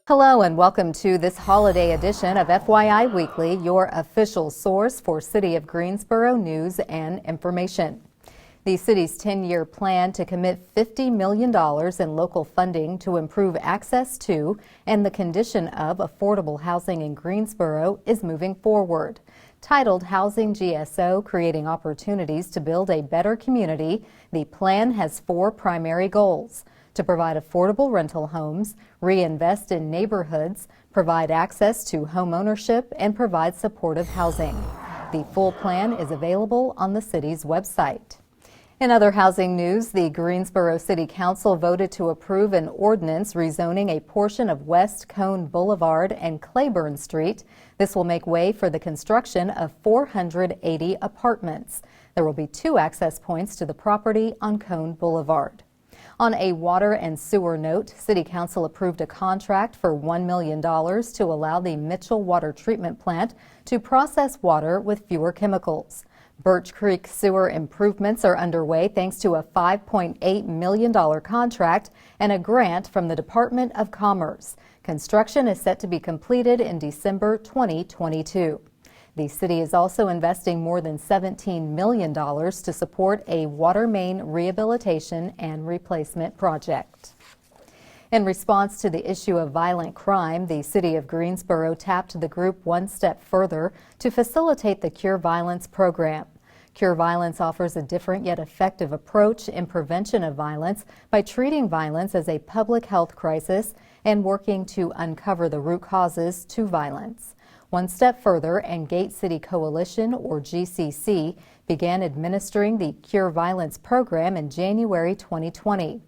Hello and welcome to this holiday edition of FYI Weekly, your official source for City of Greensboro news and information. The city's 10-year plan to commit $50 million in local funding to improve access to and the condition of affordable housing in Greensboro is moving forward. Titled Housing GSO, Creating Opportunities to Build a Better Community, the plan has four primary goals: to provide affordable rental homes, reinvest in neighborhoods, provide access to home ownership, and provide supportive housing. The full plan is available on the city's website. In other housing news, the Greensboro City Council voted to approve an ordinance rezoning a portion of West Cone Boulevard and Claiborne Street. This will make way for the construction of 480 apartments. There will be two access points to the property on Cone Boulevard. On a water and sewer note, City Council approved a contract for $1 million to allow the Mitchell Water Treatment Plant to process water with fewer chemicals. Birch Creek sewer improvements are underway thanks to a $5.8 million contract and a grant from the Department of Commerce. Construction is set to be completed in December 2022. The city is also investing more than $17 million to support a water main rehabilitation and replacement project. In response to the issue of violent crime, the city of Greensboro tapped the group one step further to facilitate the Cure Violence program. Cure Violence offers a different yet effective approach in prevention of violence by treating violence as a public health crisis and working to uncover the root causes to violence. One step further, and Gate City Coalition, or GCC, began administering the Cure Violence program in January 2020.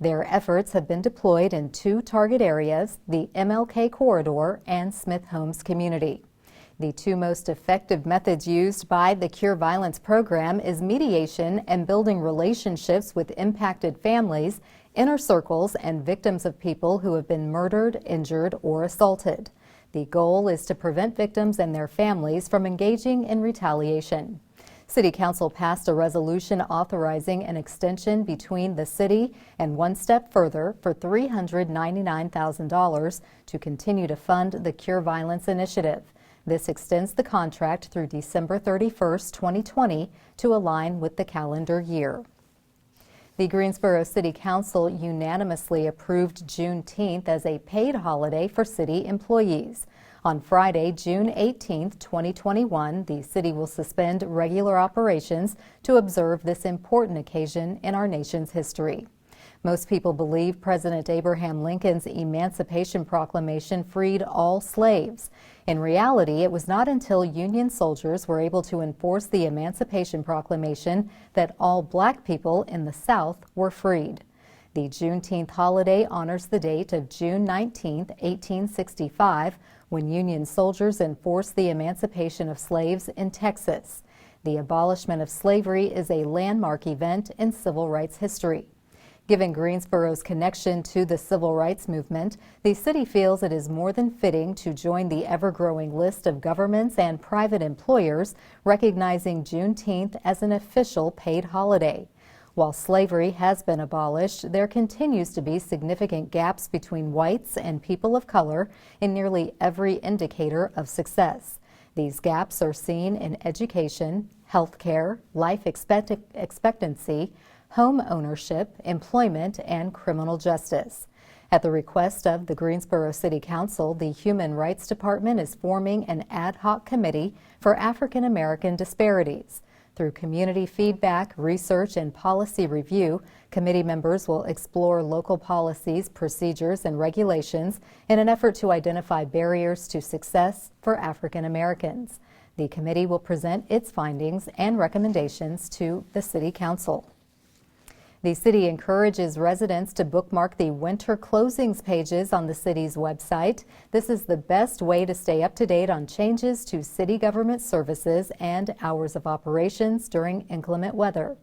Their efforts have been deployed in two target areas, the MLK Corridor and Smith Homes community. The two most effective methods used by the Cure Violence program is mediation and building relationships with impacted families, inner circles, and victims of people who have been murdered, injured, or assaulted. The goal is to prevent victims and their families from engaging in retaliation. City Council passed a resolution authorizing an extension between the city and One Step Further for $399,000 to continue to fund the Cure Violence initiative. This extends the contract through December 31st, 2020 to align with the calendar year. The Greensboro City Council unanimously approved Juneteenth as a paid holiday for city employees. On Friday, June 18, 2021, the city will suspend regular operations to observe this important occasion in our nation's history. Most people believe President Abraham Lincoln's Emancipation Proclamation freed all slaves. In reality, it was not until Union soldiers were able to enforce the Emancipation Proclamation that all black people in the South were freed. The Juneteenth holiday honors the date of June 19, 1865, when Union soldiers enforced the emancipation of slaves in Texas. The abolishment of slavery is a landmark event in civil rights history. Given Greensboro's connection to the civil rights movement, the city feels it is more than fitting to join the ever-growing list of governments and private employers recognizing Juneteenth as an official paid holiday. While slavery has been abolished, there continues to be significant gaps between whites and people of color in nearly every indicator of success. These gaps are seen in education, healthcare, life expectancy, home ownership, employment, and criminal justice. At the request of the Greensboro City Council, the Human Rights Department is forming an ad hoc committee for African American disparities. Through community feedback, research, and policy review, committee members will explore local policies, procedures, and regulations in an effort to identify barriers to success for African Americans. The committee will present its findings and recommendations to the City Council. The city encourages residents to bookmark the winter closings pages on the city's website. This is the best way to stay up to date on changes to city government services and hours of operations during inclement weather.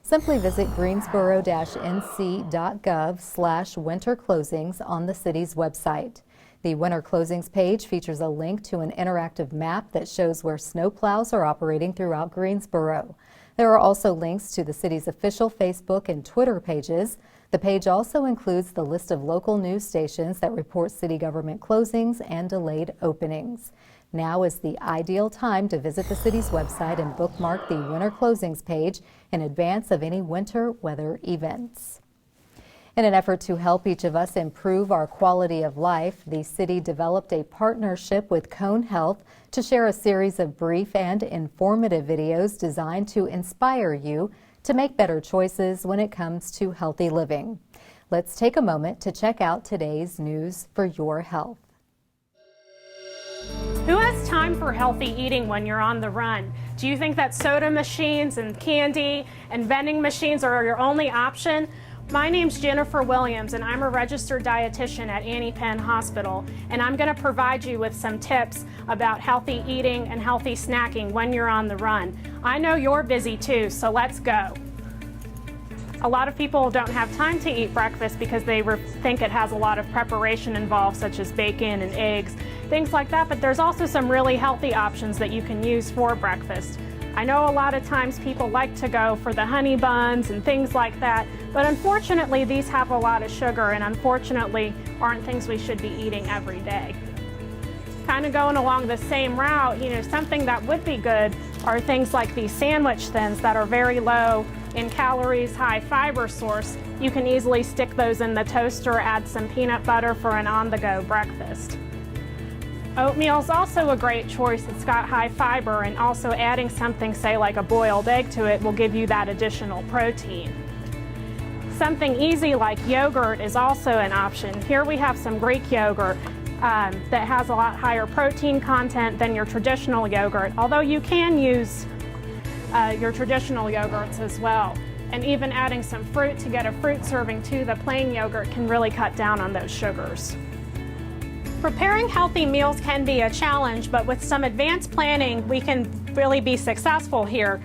Simply visit greensboro-nc.gov/winter closings on the city's website. The winter closings page features a link to an interactive map that shows where snowplows are operating throughout Greensboro. There are also links to the city's official Facebook and Twitter pages. The page also includes the list of local news stations that report city government closings and delayed openings. Now is the ideal time to visit the city's website and bookmark the winter closings page in advance of any winter weather events. In an effort to help each of us improve our quality of life, the city developed a partnership with Cone Health to share a series of brief and informative videos designed to inspire you to make better choices when it comes to healthy living. Let's take a moment to check out today's news for your health. Who has time for healthy eating when you're on the run? Do you think that soda machines and candy and vending machines are your only option? My name's Jenifer Williams, and I'm a registered dietitian at Penn Hospital, and I'm going to provide you with some tips about healthy eating and healthy snacking when you're on the run. I know you're busy too, so let's go. A lot of people don't have time to eat breakfast because they think it has a lot of preparation involved, such as bacon and eggs, things like that, but there's also some really healthy options that you can use for breakfast. I know a lot of times people like to go for the honey buns and things like that, but unfortunately these have a lot of sugar and unfortunately aren't things we should be eating every day. Kind of going along the same route, something that would be good are things like these sandwich thins that are very low in calories, high fiber source. You can easily stick those in the toaster, add some peanut butter for an on-the-go breakfast. Oatmeal is also a great choice. It's got high fiber, and also adding something, say like a boiled egg to it, will give you that additional protein. Something easy like yogurt is also an option. Here we have some Greek yogurt that has a lot higher protein content than your traditional yogurt, although you can use your traditional yogurts as well. And even adding some fruit to get a fruit serving to the plain yogurt can really cut down on those sugars. Preparing healthy meals can be a challenge, but with some advanced planning, we can really be successful here.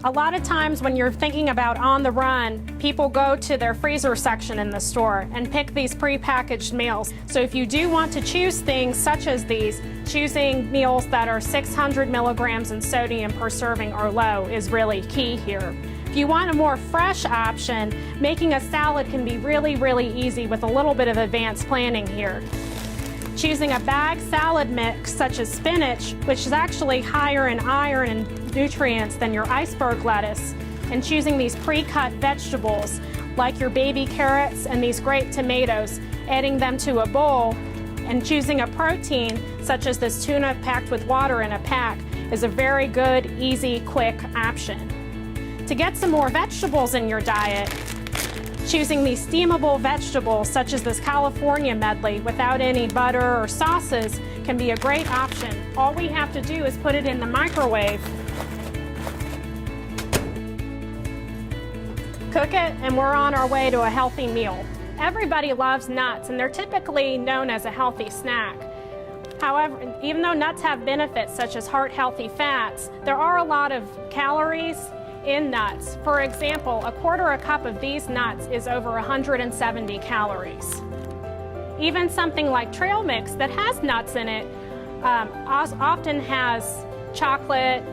A lot of times when you're thinking about on the run, people go to their freezer section in the store and pick these prepackaged meals. So if you do want to choose things such as these, choosing meals that are 600 milligrams in sodium per serving or low is really key here. If you want a more fresh option, making a salad can be really, really easy with a little bit of advanced planning here. Choosing a bag salad mix such as spinach, which is actually higher in iron and nutrients than your iceberg lettuce, and choosing these pre-cut vegetables like your baby carrots and these grape tomatoes, adding them to a bowl, and choosing a protein such as this tuna packed with water in a pack is a very good, easy, quick option. To get some more vegetables in your diet, choosing these steamable vegetables such as this California medley without any butter or sauces can be a great option. All we have to do is put it in the microwave, cook it, and we're on our way to a healthy meal. Everybody loves nuts, and they're typically known as a healthy snack. However, even though nuts have benefits such as heart-healthy fats, there are a lot of calories in nuts. For example, a quarter a cup of these nuts is over 170 calories. Even something like trail mix that has nuts in it often has chocolate,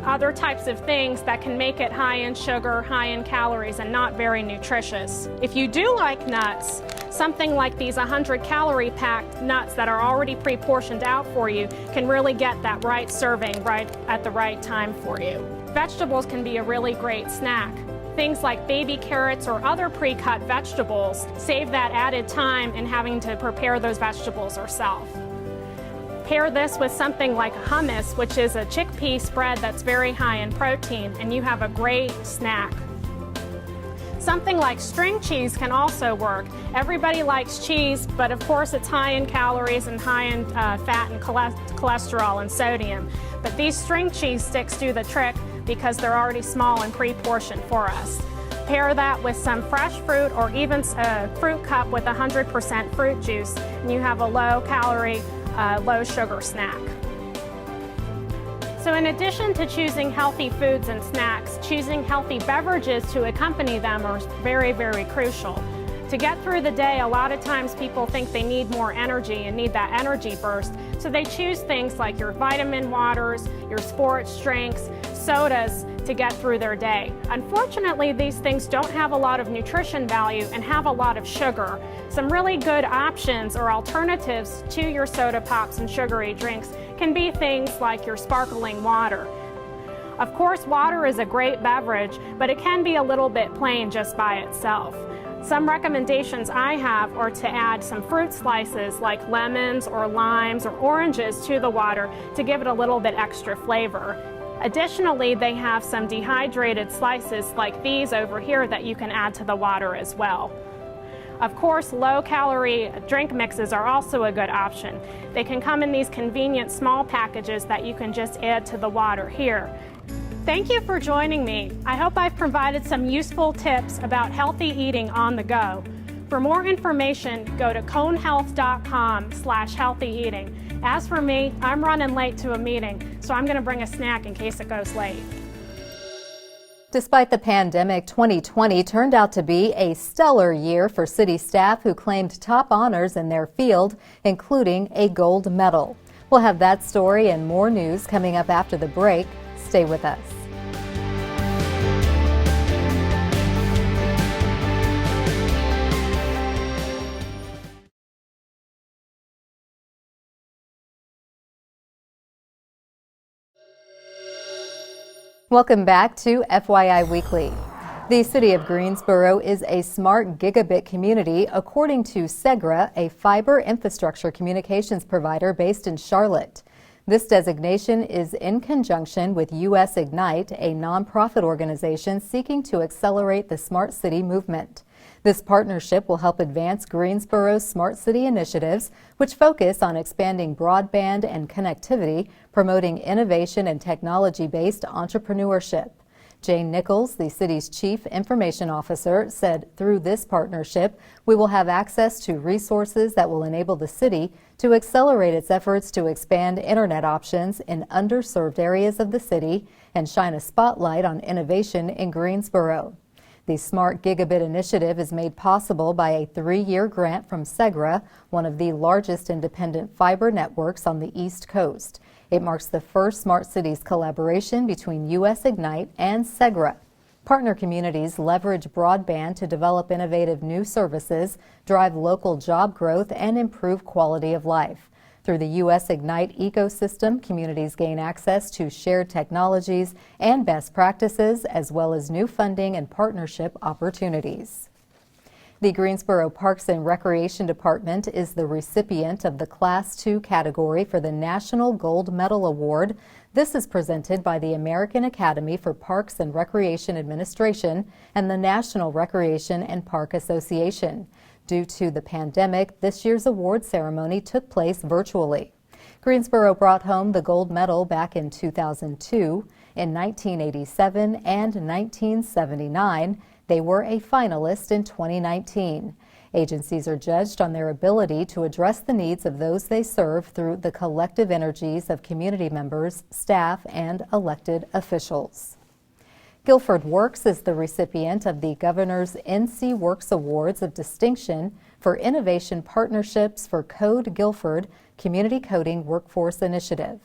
other types of things that can make it high in sugar, high in calories, and not very nutritious. If you do like nuts, something like these 100-calorie packed nuts that are already pre-portioned out for you can really get that right serving right at the right time for you. Vegetables can be a really great snack. Things like baby carrots or other pre-cut vegetables save that added time in having to prepare those vegetables yourself. Pair this with something like hummus, which is a chickpea spread that's very high in protein, and you have a great snack. Something like string cheese can also work. Everybody likes cheese, but of course it's high in calories and high in fat and cholesterol and sodium. But these string cheese sticks do the trick because they're already small and pre-portioned for us. Pair that with some fresh fruit or even a fruit cup with 100% fruit juice, and you have a low-calorie, low-sugar snack. So in addition to choosing healthy foods and snacks, choosing healthy beverages to accompany them are very, very crucial. To get through the day, a lot of times people think they need more energy and need that energy burst, so they choose things like your vitamin waters, your sports drinks, sodas to get through their day. Unfortunately, these things don't have a lot of nutrition value and have a lot of sugar. Some really good options or alternatives to your soda pops and sugary drinks can be things like your sparkling water. Of course, water is a great beverage, but it can be a little bit plain just by itself. Some recommendations I have are to add some fruit slices like lemons or limes or oranges to the water to give it a little bit extra flavor. Additionally, they have some dehydrated slices like these over here that you can add to the water as well. Of course, low-calorie drink mixes are also a good option. They can come in these convenient small packages that you can just add to the water here. Thank you for joining me. I hope I've provided some useful tips about healthy eating on the go. For more information, go to conehealth.com/healthy eating. As for me, I'm running late to a meeting, so I'm going to bring a snack in case it goes late. Despite the pandemic, 2020 turned out to be a stellar year for city staff who claimed top honors in their field, including a gold medal. We'll have that story and more news coming up after the break. Stay with us. Welcome back to FYI Weekly. The city of Greensboro is a smart gigabit community, according to Segra, a fiber infrastructure communications provider based in Charlotte. This designation is in conjunction with US Ignite, a nonprofit organization seeking to accelerate the smart city movement. This partnership will help advance Greensboro's smart city initiatives, which focus on expanding broadband and connectivity, promoting innovation and technology-based entrepreneurship. Jane Nichols, the city's chief information officer, said through this partnership, we will have access to resources that will enable the city to accelerate its efforts to expand internet options in underserved areas of the city and shine a spotlight on innovation in Greensboro. The Smart Gigabit Initiative is made possible by a 3-year grant from Segra, one of the largest independent fiber networks on the East Coast. It marks the first Smart Cities collaboration between US Ignite and Segra. Partner communities leverage broadband to develop innovative new services, drive local job growth, and improve quality of life. Through the US Ignite ecosystem, communities gain access to shared technologies and best practices, as well as new funding and partnership opportunities. The Greensboro Parks and Recreation Department is the recipient of the Class 2 category for the National Gold Medal Award. This is presented by the American Academy for Parks and Recreation Administration and the National Recreation and Park Association. Due to the pandemic, this year's award ceremony took place virtually. Greensboro brought home the gold medal back in 2002. In 1987 and 1979, they were a finalist in 2019. Agencies are judged on their ability to address the needs of those they serve through the collective energies of community members, staff, and elected officials. Guilford Works is the recipient of the Governor's NC Works Awards of Distinction for Innovation Partnerships for Code Guilford Community Coding Workforce Initiative.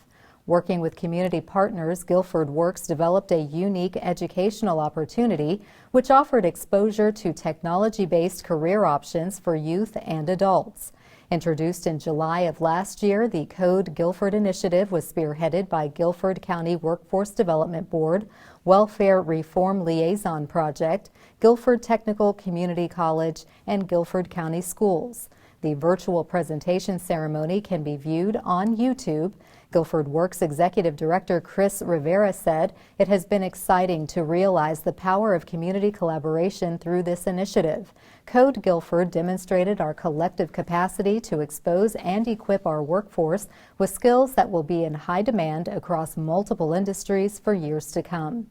Working with community partners, Guilford Works developed a unique educational opportunity which offered exposure to technology-based career options for youth and adults. Introduced in July of last year, the Code Guilford initiative was spearheaded by Guilford County Workforce Development Board, Welfare Reform Liaison Project, Guilford Technical Community College, and Guilford County Schools. The virtual presentation ceremony can be viewed on YouTube. Guilford Works Executive Director Chris Rivera said it has been exciting to realize the power of community collaboration through this initiative. Code Guilford demonstrated our collective capacity to expose and equip our workforce with skills that will be in high demand across multiple industries for years to come.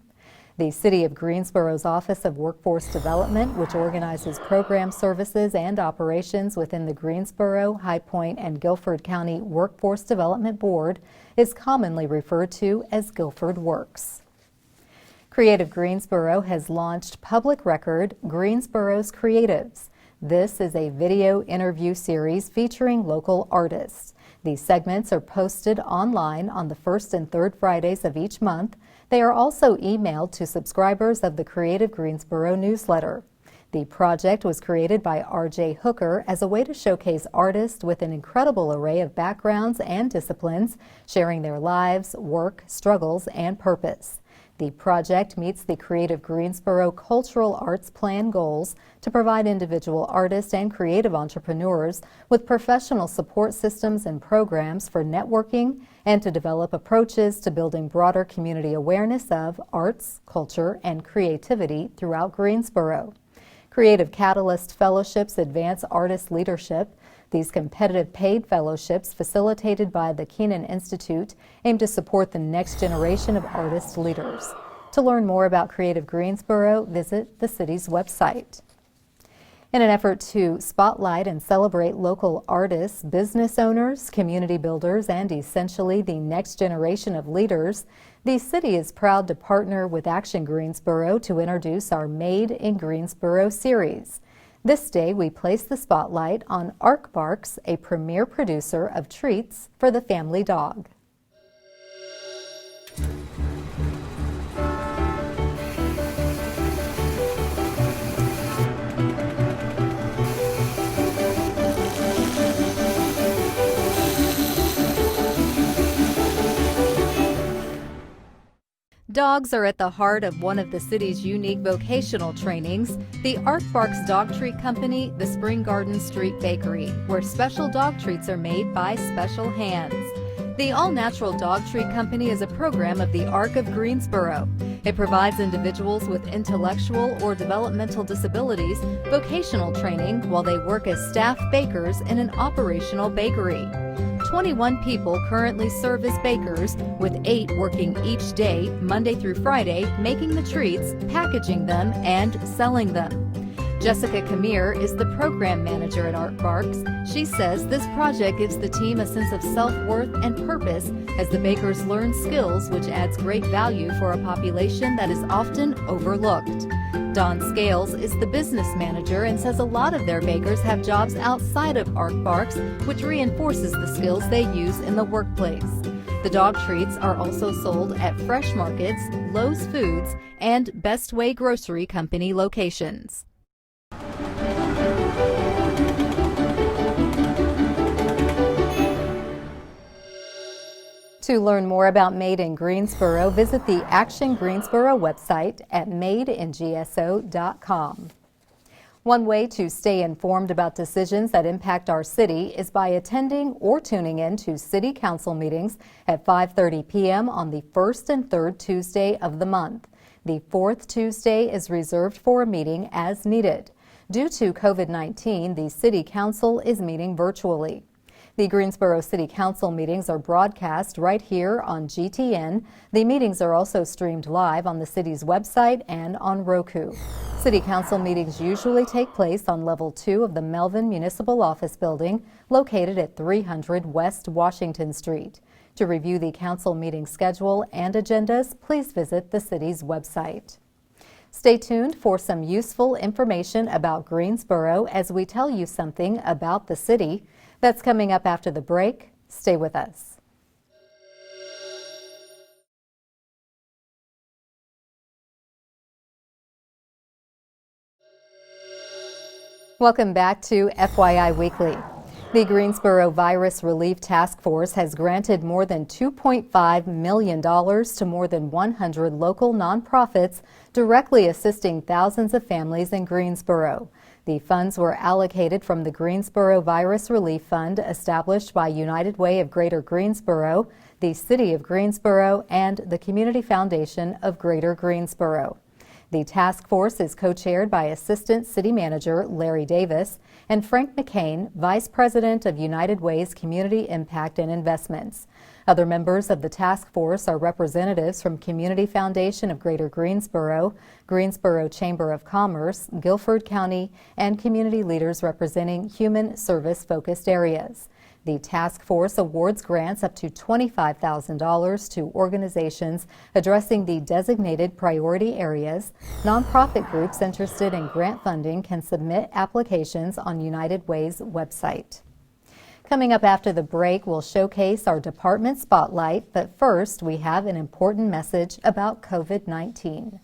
The City of Greensboro's Office of Workforce Development, which organizes program services and operations within the Greensboro, High Point, and Guilford County Workforce Development Board, is commonly referred to as Guilford Works. Creative Greensboro has launched public record Greensboro's Creatives. This is a video interview series featuring local artists. These segments are posted online on the first and third Fridays of each month. They are also emailed to subscribers of the Creative Greensboro newsletter. The project was created by R.J. Hooker as a way to showcase artists with an incredible array of backgrounds and disciplines, sharing their lives, work, struggles, and purpose. The project meets the Creative Greensboro Cultural Arts Plan goals to provide individual artists and creative entrepreneurs with professional support systems and programs for networking and to develop approaches to building broader community awareness of arts, culture, and creativity throughout Greensboro. Creative Catalyst Fellowships advance artist leadership. These competitive paid fellowships, facilitated by the Keenan Institute, aim to support the next generation of artist leaders. To learn more about Creative Greensboro, visit the city's website. In an effort to spotlight and celebrate local artists, business owners, community builders, and essentially the next generation of leaders, the city is proud to partner with Action Greensboro to introduce our Made in Greensboro series. This day, we place the spotlight on Barks, a premier producer of treats for the family dog. Dogs are at the heart of one of the city's unique vocational trainings, the Barks Dog Treat Company, the Spring Garden Street Bakery, where special dog treats are made by special hands. The All-Natural Dog Treat Company is a program of the Arc of Greensboro. It provides individuals with intellectual or developmental disabilities vocational training while they work as staff bakers in an operational bakery. 21 people currently serve as bakers, with 8 working each day, Monday through Friday, making the treats, packaging them, and selling them. Jessica Kamir is the program manager at Barks. She says this project gives the team a sense of self-worth and purpose as the bakers learn skills, which adds great value for a population that is often overlooked. Don Scales is the business manager and says a lot of their bakers have jobs outside of Barks, which reinforces the skills they use in the workplace. The dog treats are also sold at Fresh Markets, Lowe's Foods, and Best Way Grocery Company locations. To learn more about Made in Greensboro, visit the Action Greensboro website at madeingso.com. One way to stay informed about decisions that impact our city is by attending or tuning in to City Council meetings at 5:30 p.m. on the first and third Tuesday of the month. The fourth Tuesday is reserved for a meeting as needed. Due to COVID-19, the City Council is meeting virtually. The Greensboro City Council meetings are broadcast right here on GTN. The meetings are also streamed live on the city's website and on Roku. City Council meetings usually take place on Level 2 of the Melvin Municipal Office Building, located at 300 West Washington Street. To review the council meeting schedule and agendas, please visit the city's website. Stay tuned for some useful information about Greensboro as we tell you something about the city. That's coming up after the break. Stay with us. Welcome back to FYI Weekly. The Greensboro Virus Relief Task Force has granted more than $2.5 million to more than 100 local nonprofits, directly assisting thousands of families in Greensboro. The funds were allocated from the Greensboro Virus Relief Fund, established by United Way of Greater Greensboro, the City of Greensboro, and the Community Foundation of Greater Greensboro. The task force is co-chaired by Assistant City Manager Larry Davis and Frank McCain, Vice President of United Way's Community Impact and Investments. Other members of the task force are representatives from Community Foundation of Greater Greensboro, Greensboro Chamber of Commerce, Guilford County, and community leaders representing human service-focused areas. The task force awards grants up to $25,000 to organizations addressing the designated priority areas. Nonprofit groups interested in grant funding can submit applications on United Way's website. Coming up after the break, we'll showcase our department spotlight, but first we have an important message about COVID-19.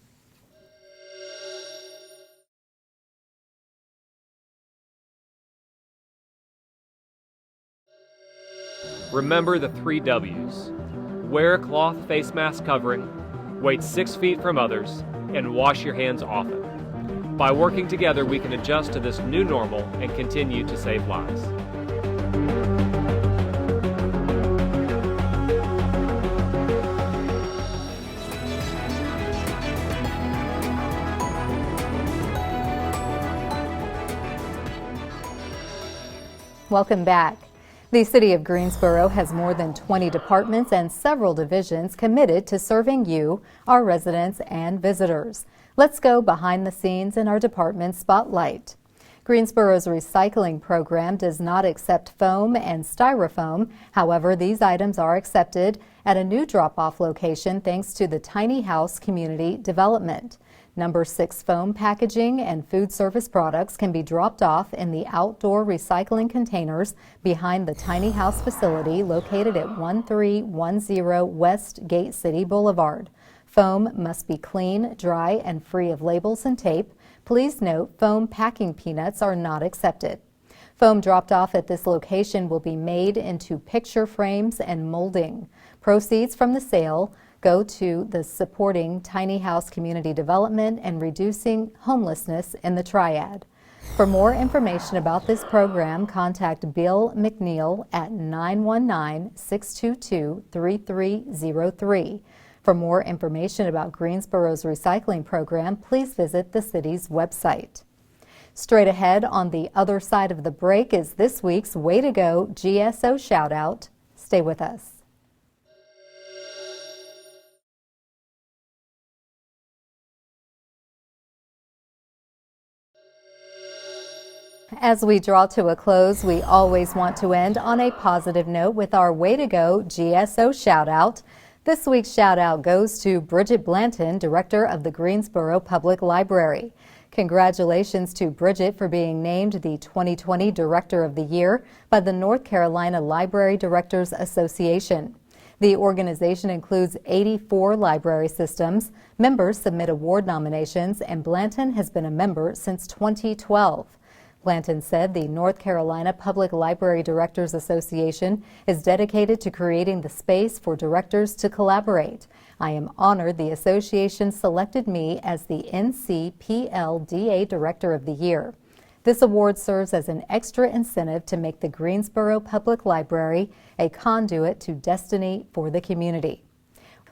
Remember the 3 W's. Wear a cloth face mask covering, wait 6 feet from others, and wash your hands often. By working together, we can adjust to this new normal and continue to save lives. Welcome back. The City of Greensboro has more than 20 departments and several divisions committed to serving you, our residents and visitors. Let's go behind the scenes in our department spotlight. Greensboro's recycling program does not accept foam and styrofoam. However, these items are accepted at a new drop-off location thanks to the Tiny House Community Development. Number 6 foam packaging and food service products can be dropped off in the outdoor recycling containers behind the Tiny House facility located at 1310 West Gate City Boulevard. Foam must be clean, dry, and free of labels and tape. Please note, foam packing peanuts are not accepted. Foam dropped off at this location will be made into picture frames and molding. Proceeds from the sale go to the supporting Tiny House Community Development and reducing homelessness in the Triad. For more information about this program, contact Bill McNeil at 919-622-3303. For more information about Greensboro's recycling program, please visit the city's website. Straight ahead on the other side of the break is this week's Way to Go GSO shout-out. Stay with us. As we draw to a close, we always want to end on a positive note with our Way to Go GSO shout-out. This week's shout-out goes to Bridget Blanton, Director of the Greensboro Public Library. Congratulations to Bridget for being named the 2020 Director of the Year by the North Carolina Library Directors Association. The organization includes 84 library systems. Members submit award nominations, and Blanton has been a member since 2012. Blanton said the North Carolina Public Library Directors Association is dedicated to creating the space for directors to collaborate. I am honored the association selected me as the NCPLDA Director of the Year. This award serves as an extra incentive to make the Greensboro Public Library a conduit to destiny for the community.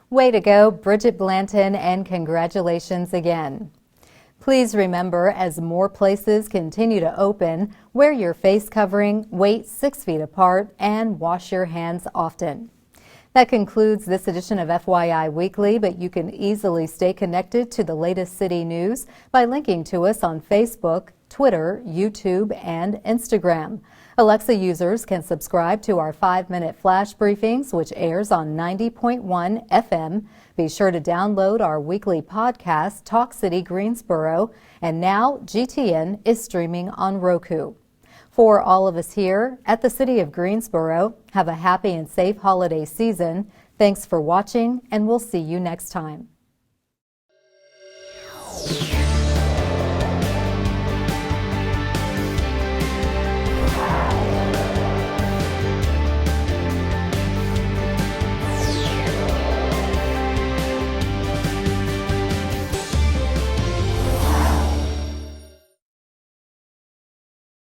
Way to go, Bridget Blanton, and congratulations again. Please remember, as more places continue to open, wear your face covering, wait 6 feet apart, and wash your hands often. That concludes this edition of FYI Weekly, but you can easily stay connected to the latest city news by linking to us on Facebook, Twitter, YouTube, and Instagram. Alexa users can subscribe to our 5-minute flash briefings, which airs on 90.1 FM. Be sure to download our weekly podcast, Talk City Greensboro, and now GTN is streaming on Roku. For all of us here at the City of Greensboro, have a happy and safe holiday season. Thanks for watching, and we'll see you next time.